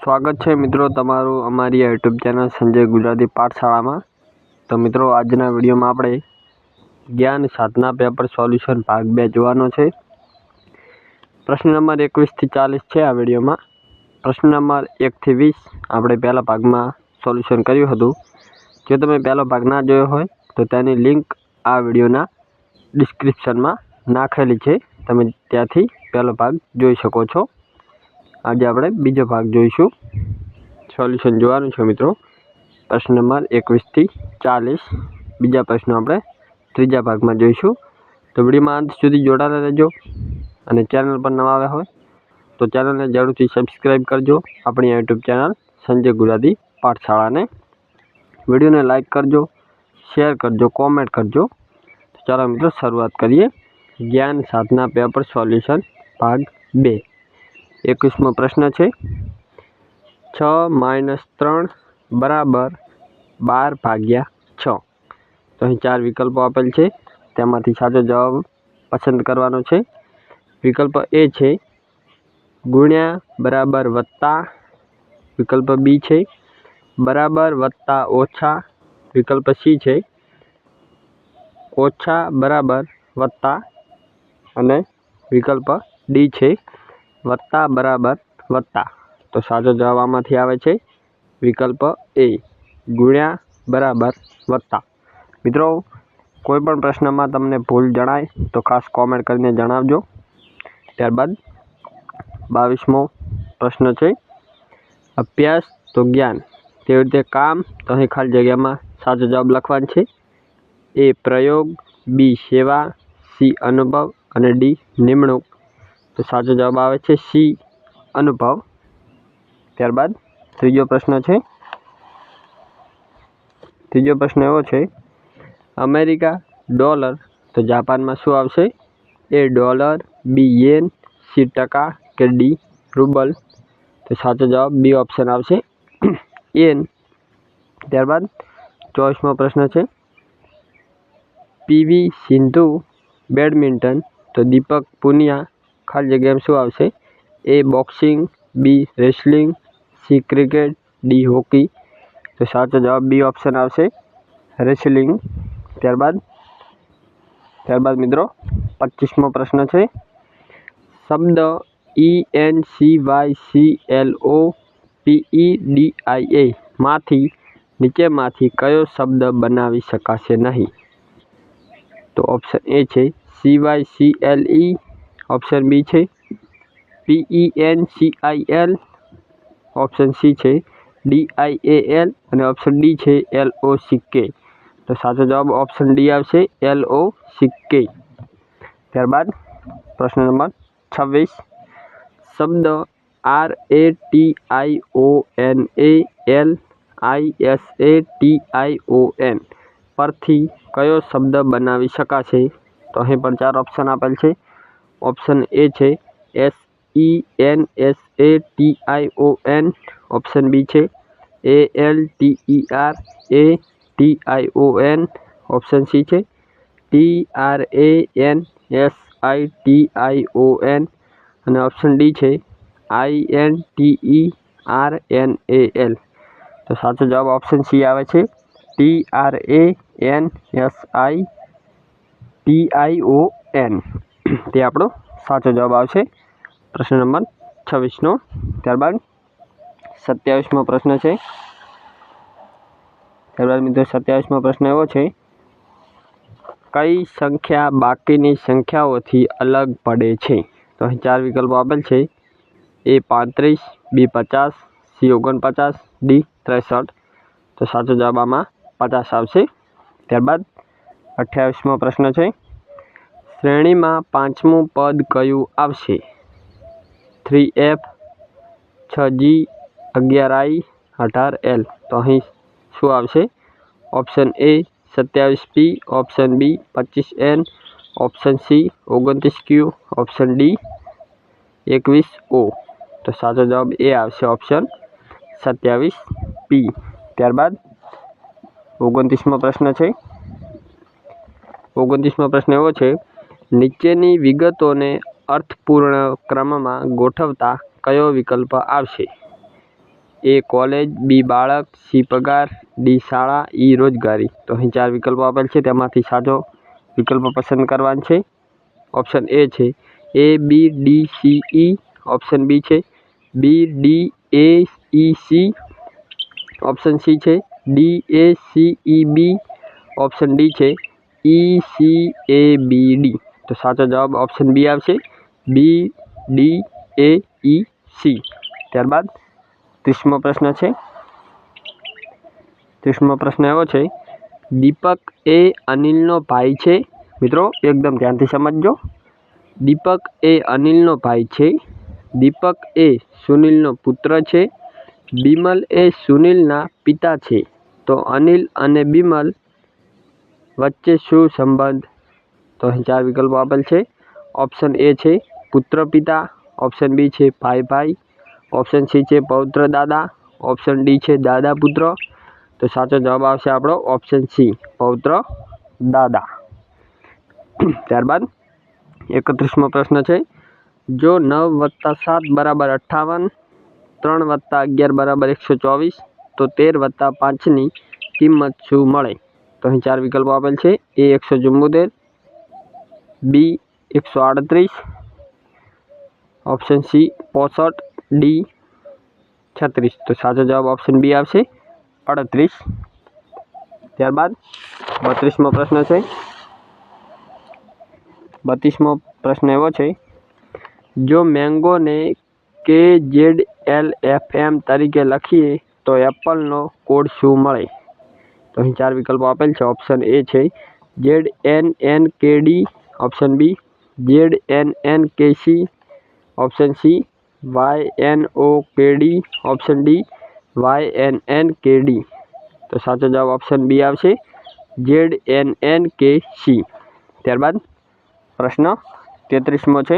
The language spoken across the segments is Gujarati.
स्वागत है मित्रों तमारू अमारी यूट्यूब चैनल संजय गुजराती पाठशाला में। तो मित्रों आजना विडियो में आपणे ज्ञान साधना पेपर सोल्यूशन भाग 2 जोवानो छे। प्रश्न नंबर 21 थी 40 है आ विडियो में। प्रश्न नंबर 1 थी 20 आपणे पहला भाग में सोल्यूशन कर्युं हतुं। जो तमे पहलो भाग ना जोयो होय तो तेनी लिंक आ विडियोना डिस्क्रिप्शन में नाखेली छे, तमे त्यांथी पहलो भाग जोई शको छो। आज આપણે બીજો ભાગ જોઈશું। સોલ્યુશન જોવાનું છે મિત્રો। પ્રશ્ન નંબર 21 થી 40 બીજા પ્રશ્નો આપણે ત્રીજા ભાગમાં જોઈશું। તો વિડીયોમાં અંત સુધી જોડાયેલા રહેજો અને ચેનલ પર નવા આવ્યા હોય તો ચેનલને જરૂરથી સબસ્ક્રાઇબ કરજો। આપણી યુટ્યુબ ચેનલ સંજય ગુજરાતી પાઠશાળાને વિડીયોને લાઇક કરજો, શેર કરજો, કોમેન્ટ કરજો। તો ચાલો મિત્રો શરૂઆત કરીએ। જ્ઞાન સાધના પેપર સોલ્યુશન ભાગ 2। 21मो प्रश्न है 6 - 3 बराबर 12 भाग्या 6। तो अहीं 4 विकल्पों आपेल है, तेमांथी साचो जवाब पसंद करवानो छे। विकल्प ए है गुण्या बराबर वत्ता, विकल्प बी है बराबर वत्ता ओछा, विकल्प सी है ओछा बराबर वत्ता अने विकल्प डी है वत्ता बराबर वत्ता। तो साचो जवाब आमांथी आवे छे विकल्प ए गुण्या बराबर वत्ता। मित्रों कोईपण प्रश्न में तमने भूल जणाय तो खास कॉमेंट करीने जणावजो। त्यारबाद 22मो प्रश्न है अभ्यास तो ज्ञान तेवी रीते काम। तो अहीं खाली जग्या में साचो जवाब लखवानो छे। ए प्रयोग, बी सेवा, सी अनुभव अने डी निमणूक। तो साचो जवाब आवे छे सी अनुभव। त्यारबाद त्रीजो प्रश्न है। त्रीजो प्रश्न एवो छे अमेरिका डॉलर तो जापान में शुं आवशे? ए डॉलर, बी येन, सी टका के डी रूबल। तो साचो जवाब बी ऑप्शन आवशे येन। त्यारबाद 24मो प्रश्न है पीवी सिंधु बेडमिंटन तो दीपक पुनिया खाली जगह में शुं आवशे? ए बॉक्सिंग, बी रेसलिंग, सी क्रिकेट, डी हॉकी। तो साचो जवाब बी ऑप्शन आवशे रेसलिंग। त्यारबाद मित्रों 25मो प्रश्न है शब्द ENCYCLOPEDIA मांथी नीचे मांथी कयो शब्द बनावी शकाशे नहीं? तो ऑप्शन ए है CYCLE, ऑप्शन बी है PENCIL, ऑप्शन सी है DIAL और ऑप्शन डी है LOCK। तो साचो जवाब ऑप्शन डी आवशे LOCK। त्यारबाद प्रश्न नंबर 26 शब्द RATIONALISATION परथी कयो शब्द बनावी शकाशे? तो अहीं पण 4 ऑप्शन आपेल है। ऑप्शन ए है SENSATION, ऑप्शन बी है ALTERATION, ऑप्शन सी है TRANSITION और ऑप्शन डी है INTERNAL। तो साचो जवाब ऑप्शन सी आवे छे TRANSITION। ते आपणो साचो जवाब आवशे प्रश्न नंबर 26 नो। त्यारबाद 27मो प्रश्न है। त्यारबाद मित्रों 27मो प्रश्न एवो छे कई संख्या बाकीनी संख्याओथी अलग पड़े छे? तो अहीं 4 विकल्प आपेल है। ए 35, बी 50, सी 49, डी 63। तो साचो जवाब आमां 50 आवशे। त्यारबाद 28मो प्रश्न है श्रेणी में 5मु पद कयुं आवशे? 3F, 6G, 11I, 18L। तो अहीं शुं आवशे? Option A 27P, option B 25N, option C 29Q, option D 21O। तो साचो जवाब ए आवशे ऑप्शन 27P। त्यारबाद 29मो प्रश्न है। 29मो प्रश्न एवो छे नीचेनी विगतोने अर्थपूर्ण क्रम में गोठवता कयो विकल्प आवशे? ए कॉलेज, बी बाळक, सी पगार, डी शाळा, ई रोजगारी। तो અહીં 4 વિકલ્પો આપેલ છે, તેમાંથી સાચો વિકલ્પ પસંદ કરવાનો છે। ઓપ્શન એ છે A B D C E, option B છે B D A E C, option C છે D A C E B, option D છે E C A B D। તો સાચો જવાબ ઓપ્શન બી આવશે, B D A E C। ત્યારબાદ 30મો પ્રશ્ન છે। 30મો પ્રશ્ન એવો છે, દીપક એ અનિલનો ભાઈ છે। મિત્રો એકદમ ધ્યાનથી સમજજો। દીપક એ અનિલનો ભાઈ છે। દીપક એ સુનિલનો પુત્ર છે। બિમલ એ સુનિલના પિતા છે। તો અનિલ અને બિમલ વચ્ચે શું સંબંધ? તો અહીં 4 વિકલ્પો આપેલ છે। ઓપ્શન એ છે પુત્ર પિતા, ઓપ્શન બી છે ભાઈ ભાઈ, ઓપ્શન સી છે પૌત્ર દાદા, ઓપ્શન ડી છે દાદા પુત્ર। તો સાચો જવાબ આવશે આપણો ઓપ્શન સી, પૌત્ર દાદા। ત્યારબાદ 31મો પ્રશ્ન છે, જો 9 + 7 = 58, 3 + 11 = 124, તો 13 + 5ની કિંમત શું મળે? તો અહીં 4 વિકલ્પો આપેલ છે। એ 174, બી 138, ઓપ્શન સી 65, ડી 36। તો સાચો જવાબ ઓપ્શન બી આવશે 38। ત્યારબાદ 32મો પ્રશ્ન છે। 32મો પ્રશ્ન એવો છે, જો મેંગોને KZLFM તરીકે લખીએ તો એપલનો કોડ શું મળે? તો અહીં 4 વિકલ્પો આપેલ છે। ઓપ્શન એ છે ZNNKD, option B ZNNKC, option C YNOKD, option D YNNKD। તો સાચો જવાબ ઓપ્શન બી આવશે ZNNKC। ત્યારબાદ પ્રશ્ન 33મો છે,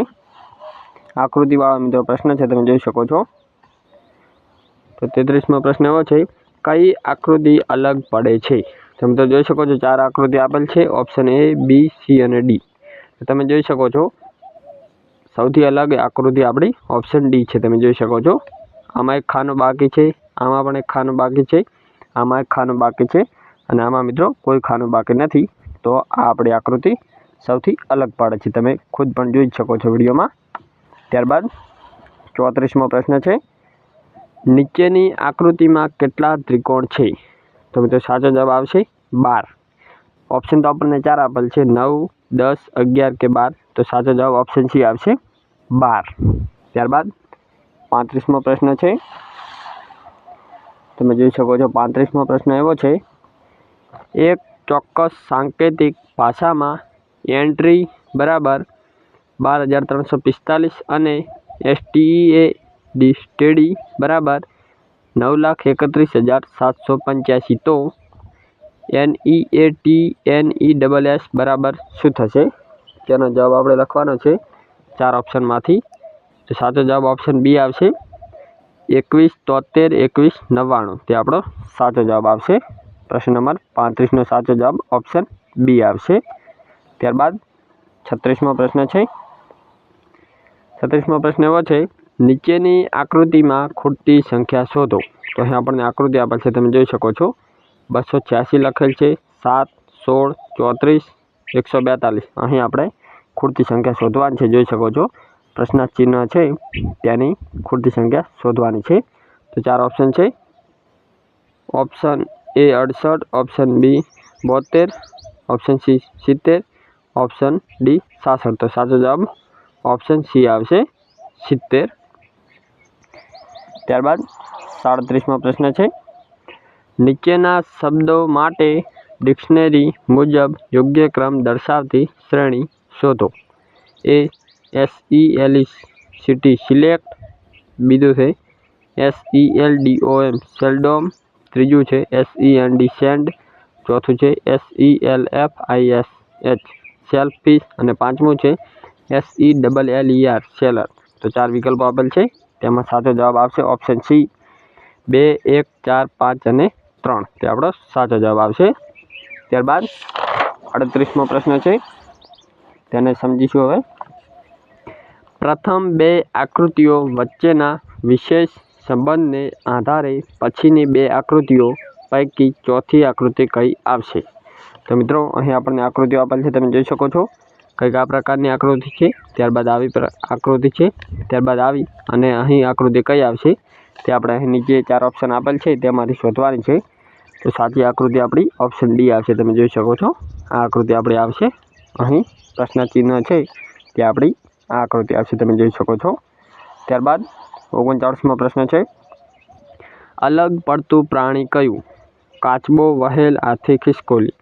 આકૃતિવાળો મિત્રો પ્રશ્ન છે, તમે જોઈ શકો છો। તો 33મો પ્રશ્ન એવો છે, કઈ આકૃતિ અલગ પડે છે? તમે તો જોઈ શકો છો 4 આકૃતિ આપેલ છે। ઓપ્શન એ, બી, સી અને ડી। તમે જોઈ શકો છો સૌથી અલગ આકૃતિ આપણી ઓપ્શન ડી છે, તમે જોઈ શકો છો। આમાં એક ખાનું બાકી છે, આમાં પણ એક ખાનું બાકી છે, આમાં એક ખાનું બાકી છે અને આમાં મિત્રો કોઈ ખાનું બાકી નથી। તો આ આપણી આકૃતિ સૌથી અલગ પાડે છે, તમે ખુદ પણ જોઈ શકો છો વિડીયોમાં। ત્યારબાદ 34મો પ્રશ્ન છે, નીચેની આકૃતિમાં કેટલા ત્રિકોણ છે? તો મિત્રો સાચો જવાબ આવશે 12। ઓપ્શન તો આપણને 4 આપેલ છે, 9, 10, 11 કે 12। તો સાચો જવાબ ઓપ્શન સી આવશે 12। ત્યારબાદ 35મો પ્રશ્ન છે, તમે જોઈ શકો છો 35મો પ્રશ્ન એવો છે, એક ચોક્કસ સાંકેતિક ભાષામાં એન્ટ્રી બરાબર 12,345 અને સ્ટેડી બરાબર 9,31,785। તો NEATNESS બરાબર શું થશે? તેનો જવાબ આપણે લખવાનો છે 4 ઓપ્શનમાંથી। તો સાચો જવાબ ઓપ્શન બી આવશે 21, 73, 21, 99। તે આપણો સાચો જવાબ આવશે। પ્રશ્ન નંબર 35નો સાચો જવાબ ઓપ્શન બી આવશે। ત્યારબાદ 36મો પ્રશ્ન છે। 36મો પ્રશ્ન એવો છે, નીચેની આકૃતિમાં ખૂટતી સંખ્યા શોધો। તો અહીં આપણને આકૃતિ આપેલ છે, તમે જોઈ શકો છો 286 લખેલ છે, 7, 16, 34, 142। અહીં આપણે ખૂટતી સંખ્યા શોધવાની છે, જોઈ શકો છો પ્રશ્ન ચિહ્ન છે ત્યાંની ખૂટતી સંખ્યા શોધવાની છે। તો 4 ઓપ્શન છે, option A 68, option B 72, option C 70, option D 66। તો સાચો જવાબ ઓપ્શન સી આવશે 70। ત્યારબાદ 37મો પ્રશ્ન છે, નીચેના શબ્દો માટે ડિક્શનરી મુજબ યોગ્ય ક્રમ દર્શાવતી શ્રેણી શોધો। એ SELECT સિલેક્ટ, બીજું છે SELDOM સેલ્ડોમ, ત્રીજું છે SEND સેન્ડ, ચોથું છે SELFISH સેલ્ફિશ અને પાંચમું છે SELLER સેલર। તો 4 વિકલ્પો આપેલ છે, તેમાં સાચો જવાબ આવશે ઓપ્શન સી 2, 1, 4, 5 અને 3। તે આપણો સાચો જવાબ આવશે। ત્યારબાદ 38મો પ્રશ્ન છે, તેને સમજીશું હવે। પ્રથમ 2 આકૃતિઓ વચ્ચેના વિશેષ સંબંધને આધારે પછીની બે આકૃતિઓ પૈકી ચોથી આકૃતિ કઈ આવશે? તો મિત્રો અહીં આપણને આકૃતિઓ આપેલ છે, તમે જોઈ શકો છો કંઈક આ પ્રકારની આકૃતિ છે, ત્યારબાદ આવી આકૃતિ છે, ત્યારબાદ આવી અને અહીં આકૃતિ કઈ આવશે તે આપણે અહીં નીચે 4 ઓપ્શન આપેલ છે તેમાંથી શોધવાની છે. તો સાચી આકૃતિ આપણી ઓપ્શન ડી આવશે. તમે જોઈ શકો છો આ આકૃતિ આપણી આવશે. અહીં પ્રશ્ન ચિહ્ન છે તે આપણી આ આકૃતિ આવશે, તમે જોઈ શકો છો. ત્યારબાદ 39મો પ્રશ્ન છે, અલગ પડતું પ્રાણી કયું? કાચબો, વહેલ, હાથી, ખિસકોલી.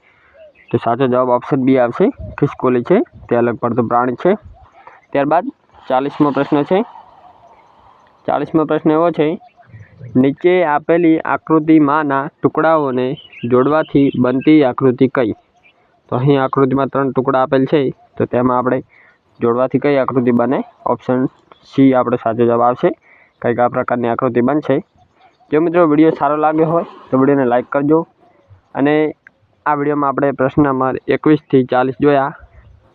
તો સાચો જવાબ ઓપ્શન બી આવશે, ખિસકોલી છે તે અલગ પડતું પ્રાણી છે. ત્યારબાદ 40મો પ્રશ્ન છે. 40મો પ્રશ્ન એવો છે, નીચે આપેલી આકૃતિમાંના ટુકડાઓને જોડવાથી બનતી આકૃતિ કઈ? તો અહીં આકૃતિમાં 3 ટુકડા આપેલ છે, તો તેમાં આપણે જોડવાથી કઈ આકૃતિ બને? ઓપ્શન સી આપણે સાચો જવાબ આવશે. કંઈક આ પ્રકારની આકૃતિ બનશે. જો મિત્રો વિડીયો સારો લાગ્યો હોય તો વિડીયોને લાઇક કરજો. અને આ વિડીયોમાં આપણે પ્રશ્ન નંબર 21 થી 40 જોયા.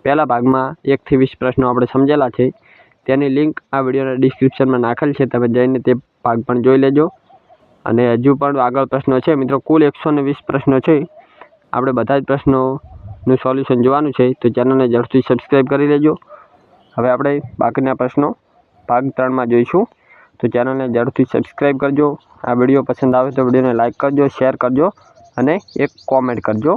પહેલા ભાગમાં 1 થી 20 પ્રશ્નો આપણે સમજેલા છે, તેની લિંક આ વિડીયોના ડિસ્ક્રિપ્શનમાં નાખેલ છે, તમે જઈને તે ભાગ પણ જોઈ લેજો. અને હજુ પણ આગળ પ્રશ્નો છે મિત્રો, કુલ 120 પ્રશ્નો છે. આપણે બધા જ પ્રશ્નોનું સોલ્યુશન જોવાનું છે, તો ચેનલને ઝડપથી સબસ્ક્રાઈબ કરી લેજો. હવે આપણે બાકીના પ્રશ્નો ભાગ 3માં જોઈશું, તો ચેનલને ઝડપથી સબસ્ક્રાઈબ કરજો. આ વિડીયો પસંદ આવે તો વિડીયોને લાઇક કરજો, શેર કરજો અને એક કોમેન્ટ કરજો.